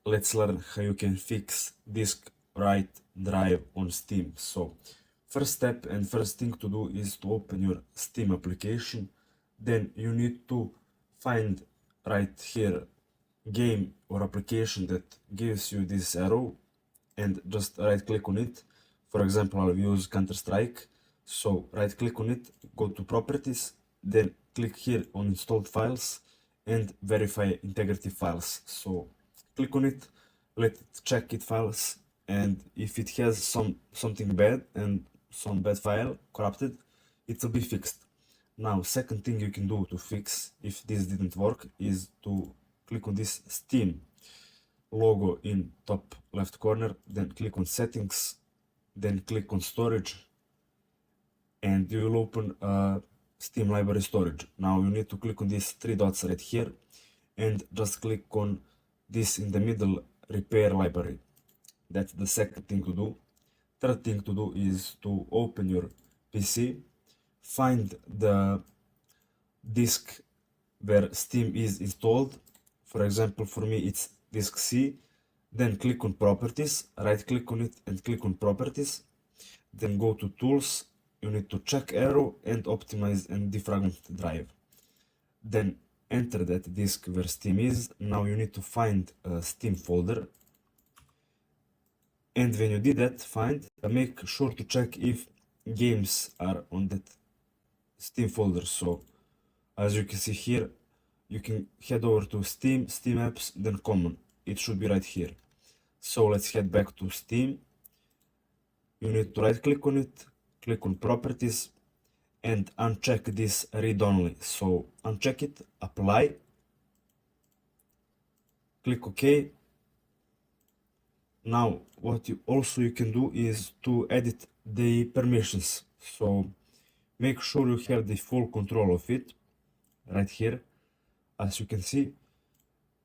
let's learn how you can fix disk write drive on Steam. So first step and first thing to do is to open your Steam application. Then you need to find right here game or application that gives you this arrow and just right click on it. For example, I'll use Counter-Strike. So right click on it, go to properties, then click here on installed files and verify integrity files. So click on it, let it check it files, and if it has something bad and some bad file corrupted, it will be fixed. Now second thing you can do to fix if this didn't work is to click on this Steam logo in top left corner, then click on settings, then click on storage, and you will open Steam library storage. Now you need to click on these three dots right here and just click on this in the middle, repair library. That's the second thing to do. Third thing to do is to open your PC, find the disk where Steam is installed. For example, for me it's disk C. Then click on properties, right click on it and click on properties. Then go to tools, you need to check arrow and optimize and defragment drive. Then enter that disk where Steam is. Now you need to find a Steam folder. And when you did that, make sure to check if games are on that Steam folder. So as you can see here, you can head over to Steam, Steam apps, then common. It should be right here. So let's head back to Steam. You need to right click on it, click on properties and uncheck this read only. So uncheck it, apply, click OK. Now what you can do is to edit the permissions. So make sure you have the full control of it right here, as you can see,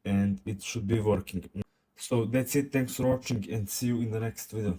and it should be working. So that's it, thanks for watching and see you in the next video.